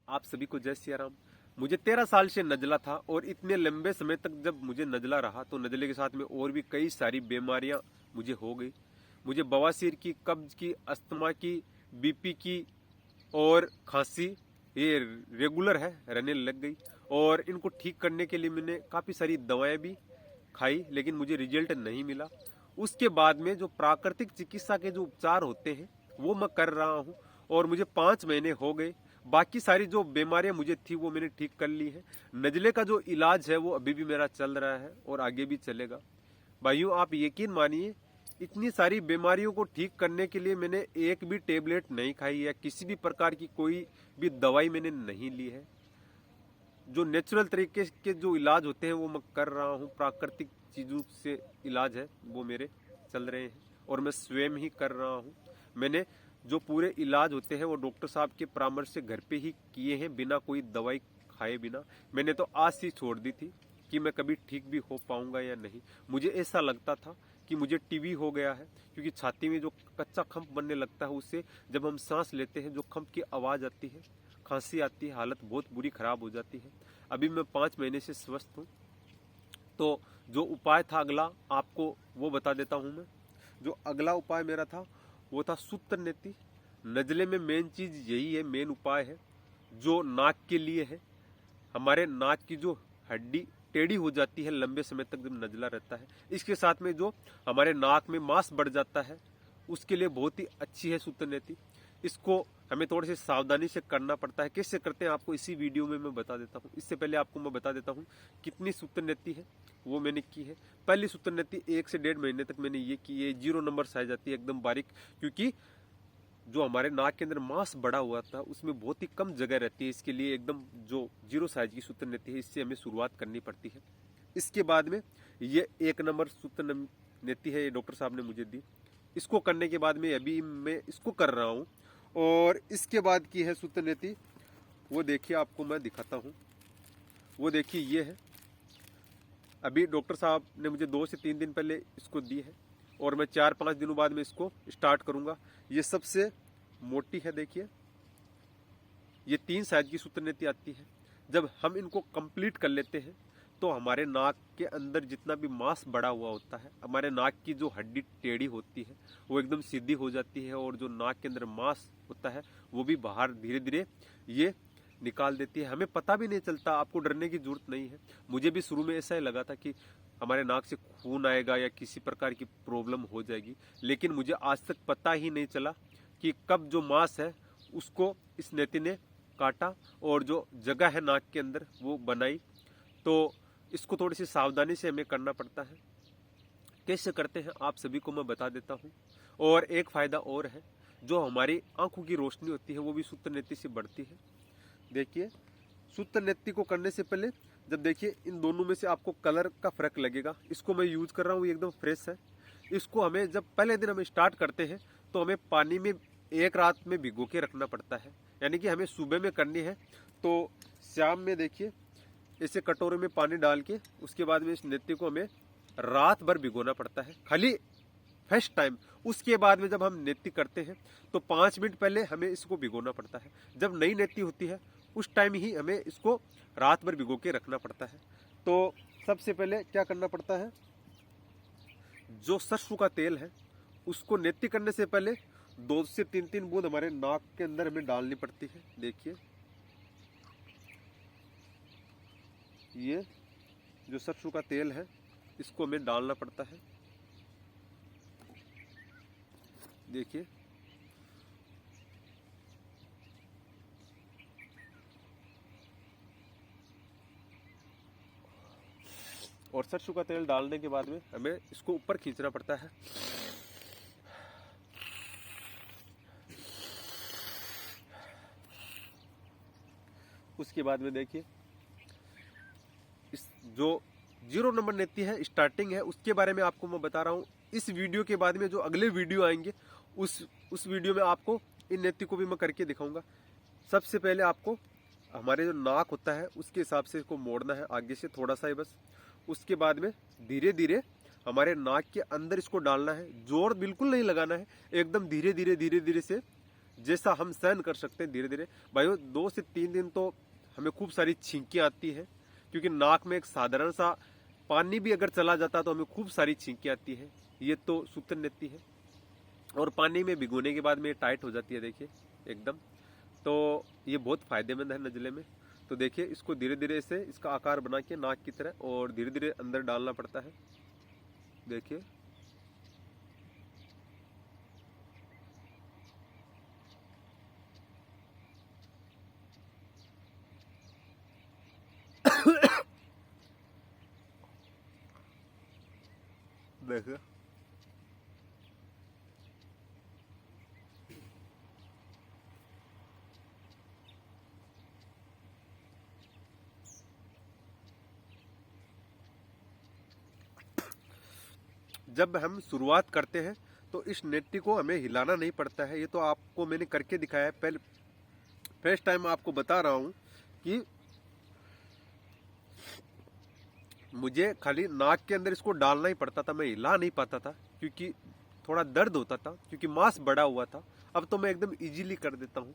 आप सभी को जय सिया राम। मुझे 13 साल से नजला था और इतने लंबे समय तक जब मुझे नजला रहा तो नजले के साथ में और भी कई सारी बीमारियां मुझे हो गई। मुझे बवासीर की, कब्ज की, अस्थमा की, बीपी की और खांसी ये रेगुलर है, रहने लग गई। और इनको ठीक करने के लिए मैंने काफ़ी सारी दवाएं भी खाई लेकिन मुझे रिजल्ट नहीं मिला। उसके बाद में जो प्राकृतिक चिकित्सा के जो उपचार होते हैं वो मैं कर रहा हूँ और मुझे 5 महीने हो गए। बाकी सारी जो बीमारियां मुझे थी वो मैंने ठीक कर ली है। नजले का जो इलाज है वो अभी भी मेरा चल रहा है और आगे भी चलेगा। भाइयों, आप यकीन मानिए, इतनी सारी बीमारियों को ठीक करने के लिए मैंने एक भी टेबलेट नहीं खाई है, किसी भी प्रकार की कोई भी दवाई मैंने नहीं ली है। जो नेचुरल तरीके के जो इलाज होते हैं वो मैं कर रहा हूँ। प्राकृतिक चीज़ों से इलाज है वो मेरे चल रहे हैं और मैं स्वयं ही कर रहा हूँ। मैंने जो पूरे इलाज होते हैं वो डॉक्टर साहब के परामर्श से घर पे ही किए हैं, बिना कोई दवाई खाए बिना। मैंने तो आस ही छोड़ दी थी कि मैं कभी ठीक भी हो पाऊंगा या नहीं। मुझे ऐसा लगता था कि मुझे टीबी हो गया है, क्योंकि छाती में जो कच्चा खंप बनने लगता है उससे जब हम सांस लेते हैं जो खंप की आवाज़ आती है, खांसी आती है, हालत बहुत बुरी खराब हो जाती है। अभी मैं 5 महीने से स्वस्थ हूँ। तो जो उपाय था अगला आपको वो बता देता हूँ मैं। जो अगला उपाय मेरा था वो था सूत्र नेति। नजले में मेन चीज यही है, मेन उपाय है जो नाक के लिए है। हमारे नाक की जो हड्डी टेढ़ी हो जाती है लंबे समय तक जब नजला रहता है, इसके साथ में जो हमारे नाक में मांस बढ़ जाता है उसके लिए बहुत ही अच्छी है सूत्र नेति। इसको हमें थोड़ी सी सावधानी से करना पड़ता है। कैसे करते हैं आपको इसी वीडियो में मैं बता देता हूँ। इससे पहले आपको मैं बता देता हूँ कितनी सूत्र नेति है वो मैंने की है। पहली सूत्र नेति 1 से 1.5 महीने तक मैंने ये की है। 0 नंबर साइज आती है, एकदम बारीक, क्योंकि जो हमारे नाक के अंदर मांस बड़ा हुआ था उसमें बहुत ही कम जगह रहती है। इसके लिए एकदम जो 0 साइज की सूत्र नेति है इससे हमें शुरुआत करनी पड़ती है। इसके बाद में ये 1 नंबर सूत्र नेति है, ये डॉक्टर साहब ने मुझे दी। इसको करने के बाद में अभी मैं इसको कर रहा हूँ। और इसके बाद की है सूत्र नेति, वो देखिए आपको मैं दिखाता हूँ। वो देखिए ये है, अभी डॉक्टर साहब ने मुझे 2 से 3 दिन पहले इसको दी है और मैं 4-5 दिनों बाद में इसको स्टार्ट करूंगा। ये सबसे मोटी है, देखिए ये 3 साइज की सूत्र नेति आती है। जब हम इनको कंप्लीट कर लेते हैं तो हमारे नाक के अंदर जितना भी मांस बड़ा हुआ होता है, हमारे नाक की जो हड्डी टेढ़ी होती है वो एकदम सीधी हो जाती है और जो नाक के अंदर मांस होता है वो भी बाहर धीरे धीरे ये निकाल देती है। हमें पता भी नहीं चलता, आपको डरने की जरूरत नहीं है। मुझे भी शुरू में ऐसा ही लगा था कि हमारे नाक से खून आएगा या किसी प्रकार की प्रॉब्लम हो जाएगी, लेकिन मुझे आज तक पता ही नहीं चला कि कब जो मांस है उसको इस नेति ने काटा और जो जगह है नाक के अंदर वो बनाई। तो इसको थोड़ी सी सावधानी से हमें करना पड़ता है। कैसे करते हैं आप सभी को मैं बता देता हूँ। और एक फायदा और है, जो हमारी आंखों की रोशनी होती है वो भी सूत्र नेति से बढ़ती है। देखिए सूत्र नेति को करने से पहले जब देखिए इन दोनों में से आपको कलर का फर्क लगेगा। इसको मैं यूज कर रहा हूँ, ये एकदम फ्रेश है। इसको हमें जब पहले दिन हमें स्टार्ट करते हैं तो हमें पानी में 1 रात में भिगो के रखना पड़ता है, यानी कि हमें सुबह में करनी है तो शाम में देखिए ऐसे कटोरे में पानी डाल के उसके बाद में इस नेति को हमें रात भर भिगोना पड़ता है, खाली फर्स्ट टाइम। उसके बाद में जब हम नेति करते हैं तो 5 मिनट पहले हमें इसको भिगोना पड़ता है। जब नई नेति होती है उस टाइम ही हमें इसको रात भर भिगो के रखना पड़ता है। तो सबसे पहले क्या करना पड़ता है, जो सरसों का तेल है उसको नेति करने से पहले 2 से 3 बूंद हमारे नाक के अंदर हमें डालनी पड़ती है। देखिए ये जो सरसों का तेल है इसको हमें डालना पड़ता है। देखिए और सरसों का तेल डालने के बाद में हमें इसको ऊपर खींचना पड़ता है। उसके बाद में देखिए इस जो 0 नंबर नेति है, स्टार्टिंग है, उसके बारे में आपको मैं बता रहा हूँ। इस वीडियो के बाद में जो अगले वीडियो आएंगे उस वीडियो में आपको इन नेति को भी मैं करके दिखाऊंगा। सबसे पहले आपको हमारे जो नाक होता है उसके हिसाब से इसको मोड़ना है आगे से थोड़ा सा ही बस। उसके बाद में धीरे धीरे हमारे नाक के अंदर इसको डालना है, जोर बिल्कुल नहीं लगाना है, एकदम धीरे धीरे से जैसा हम सहन कर सकते हैं धीरे धीरे। भाइयों 2 से 3 दिन तो हमें खूब सारी छींकियां आती है, क्योंकि नाक में एक साधारण सा पानी भी अगर चला जाता तो हमें खूब सारी छींकियां आती है। ये तो सूतन नेती है, और पानी में भिगोने के बाद में टाइट हो जाती है, देखिए एकदम। तो ये बहुत फायदेमंद है नजले में। तो देखिए इसको धीरे धीरे से इसका आकार बना के नाक की तरह और धीरे धीरे अंदर डालना पड़ता है, देखिए। देखिए जब हम शुरुआत करते हैं तो इस नेटी को हमें हिलाना नहीं पड़ता है। ये तो आपको मैंने करके दिखाया है, पहले फर्स्ट टाइम आपको बता रहा हूँ कि मुझे खाली नाक के अंदर इसको डालना ही पड़ता था, मैं हिला नहीं पाता था क्योंकि थोड़ा दर्द होता था, क्योंकि मांस बड़ा हुआ था। अब तो मैं एकदम इजीली कर देता हूँ।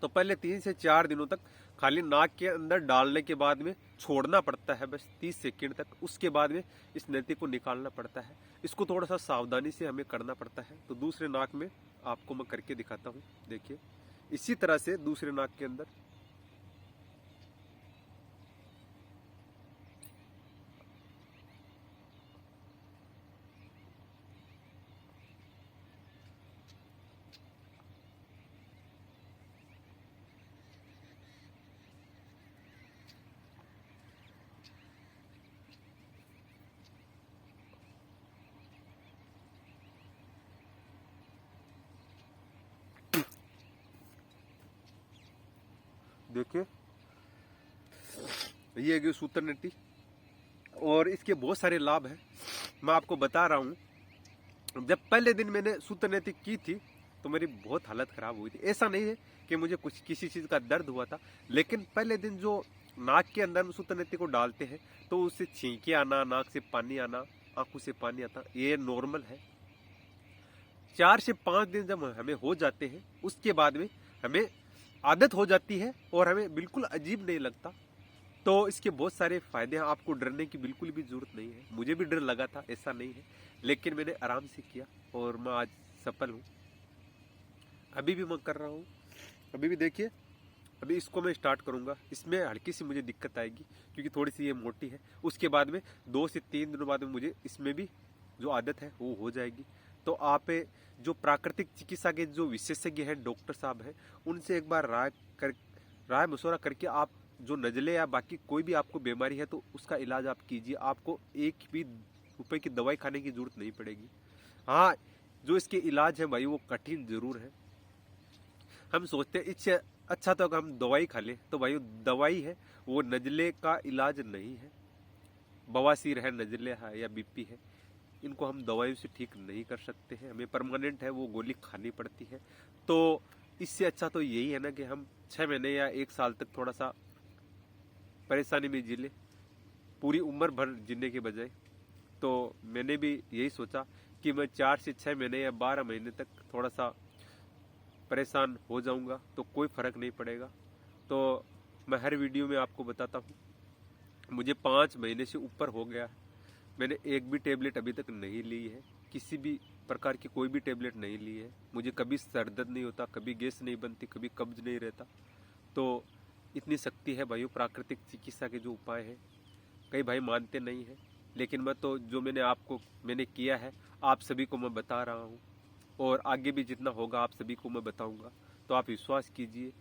तो पहले 3 से 4 दिनों तक खाली नाक के अंदर डालने के बाद में छोड़ना पड़ता है बस 30 सेकंड तक। उसके बाद में इस नेती को निकालना पड़ता है। इसको थोड़ा सा सावधानी से हमें करना पड़ता है। तो दूसरे नाक में आपको मैं करके दिखाता हूँ, देखिए इसी तरह से दूसरे नाक के अंदर। देखिए ये है सूतर नेटी, और इसके बहुत सारे लाभ हैं, मैं आपको बता रहा हूँ। जब पहले दिन मैंने सूतर नेती की थी तो मेरी बहुत हालत खराब हुई थी। ऐसा नहीं है कि मुझे कुछ किसी चीज़ का दर्द हुआ था, लेकिन पहले दिन जो नाक के अंदर सूतर नेती को डालते हैं तो उससे छींके आना, नाक से पानी आना, आंखों से पानी आता, ये नॉर्मल है। 4 से 5 दिन जब हमें हो जाते हैं उसके बाद में हमें आदत हो जाती है और हमें बिल्कुल अजीब नहीं लगता। तो इसके बहुत सारे फायदे हैं, आपको डरने की बिल्कुल भी जरूरत नहीं है। मुझे भी डर लगा था, ऐसा नहीं है, लेकिन मैंने आराम से किया और मैं आज सफल हूँ। अभी भी मैं कर रहा हूँ, अभी भी देखिए। अभी इसको मैं स्टार्ट करूंगा, इसमें हल्की सी मुझे दिक्कत आएगी क्योंकि थोड़ी सी ये मोटी है। उसके बाद में 2 से 3 दिनों बाद में मुझे इसमें भी जो आदत है वो हो जाएगी। तो आप जो प्राकृतिक चिकित्सा के जो विशेषज्ञ हैं, डॉक्टर साहब हैं, उनसे एक बार राय मशवरा करके आप जो नजले या बाकी कोई भी आपको बीमारी है तो उसका इलाज आप कीजिए। आपको एक भी रुपए की दवाई खाने की जरूरत नहीं पड़ेगी। हाँ, जो इसके इलाज है भाई वो कठिन जरूर है। हम सोचते हैं इससे अच्छा तो अगर हम दवाई खा लें, तो भाई दवाई है वो नजले का इलाज नहीं है। बवासीर है, नजले है या बीपी है, इनको हम दवाइयों से ठीक नहीं कर सकते हैं, हमें परमानेंट है वो गोली खानी पड़ती है। तो इससे अच्छा तो यही है ना कि हम 6 महीने या 1 साल तक थोड़ा सा परेशानी में जी ले, पूरी उम्र भर जीने के बजाय। तो मैंने भी यही सोचा कि मैं 4 से 6 महीने या 12 महीने तक थोड़ा सा परेशान हो जाऊंगा तो कोई फर्क नहीं पड़ेगा। तो मैं हर वीडियो में आपको बताता हूँ, मुझे 5 महीने से ऊपर हो गया है, मैंने एक भी टेबलेट अभी तक नहीं ली है, किसी भी प्रकार की कोई भी टेबलेट नहीं ली है। मुझे कभी सर दर्द नहीं होता, कभी गैस नहीं बनती, कभी कब्ज नहीं रहता। तो इतनी शक्ति है भाइयों प्राकृतिक चिकित्सा के जो उपाय हैं। कई भाई मानते नहीं हैं, लेकिन मैं तो जो मैंने किया है आप सभी को मैं बता रहा हूँ, और आगे भी जितना होगा आप सभी को मैं बताऊंगा। तो आप विश्वास कीजिए,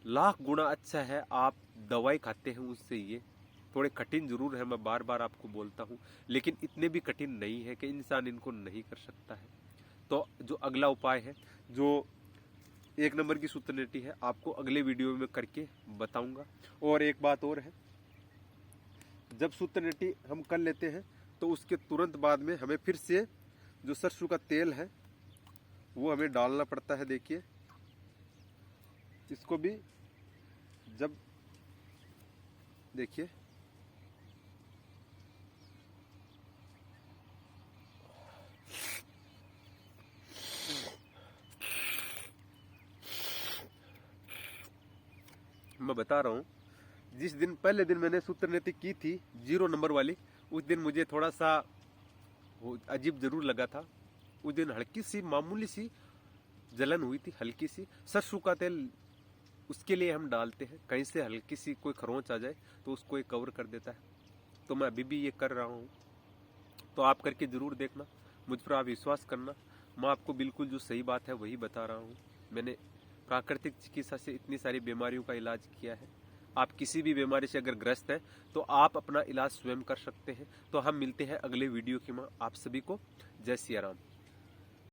लाख गुना अच्छा है आप दवाई खाते हैं उससे। ये थोड़े कठिन जरूर है, मैं बार बार आपको बोलता हूँ, लेकिन इतने भी कठिन नहीं है कि इंसान इनको नहीं कर सकता है। तो जो अगला उपाय है, जो 1 नंबर की सूत्रनेटी है, आपको अगले वीडियो में करके बताऊंगा। और एक बात और है, जब सूत्रनेटी हम कर लेते हैं तो उसके तुरंत बाद में हमें फिर से जो सरसों का तेल है वो हमें डालना पड़ता है। देखिए इसको भी जब देखिए मैं बता रहा हूँ, जिस दिन पहले दिन मैंने सूत्र नीति की थी 0 नंबर वाली, उस दिन मुझे थोड़ा सा अजीब जरूर लगा था। उस दिन हल्की सी मामूली सी जलन हुई थी, हल्की सी। सरसों का तेल उसके लिए हम डालते हैं, कहीं से हल्की सी कोई खरोंच आ जाए तो उसको ये कवर कर देता है। तो मैं अभी भी ये कर रहा हूँ, तो आप करके जरूर देखना, मुझ पर आप विश्वास करना। मैं आपको बिल्कुल जो सही बात है वही बता रहा हूँ। मैंने प्राकृतिक चिकित्सा से इतनी सारी बीमारियों का इलाज किया है। आप किसी भी बीमारी से अगर ग्रस्त हैं तो आप अपना इलाज स्वयं कर सकते हैं। तो हम मिलते हैं अगले वीडियो की में। आप सभी को जय सिया राम।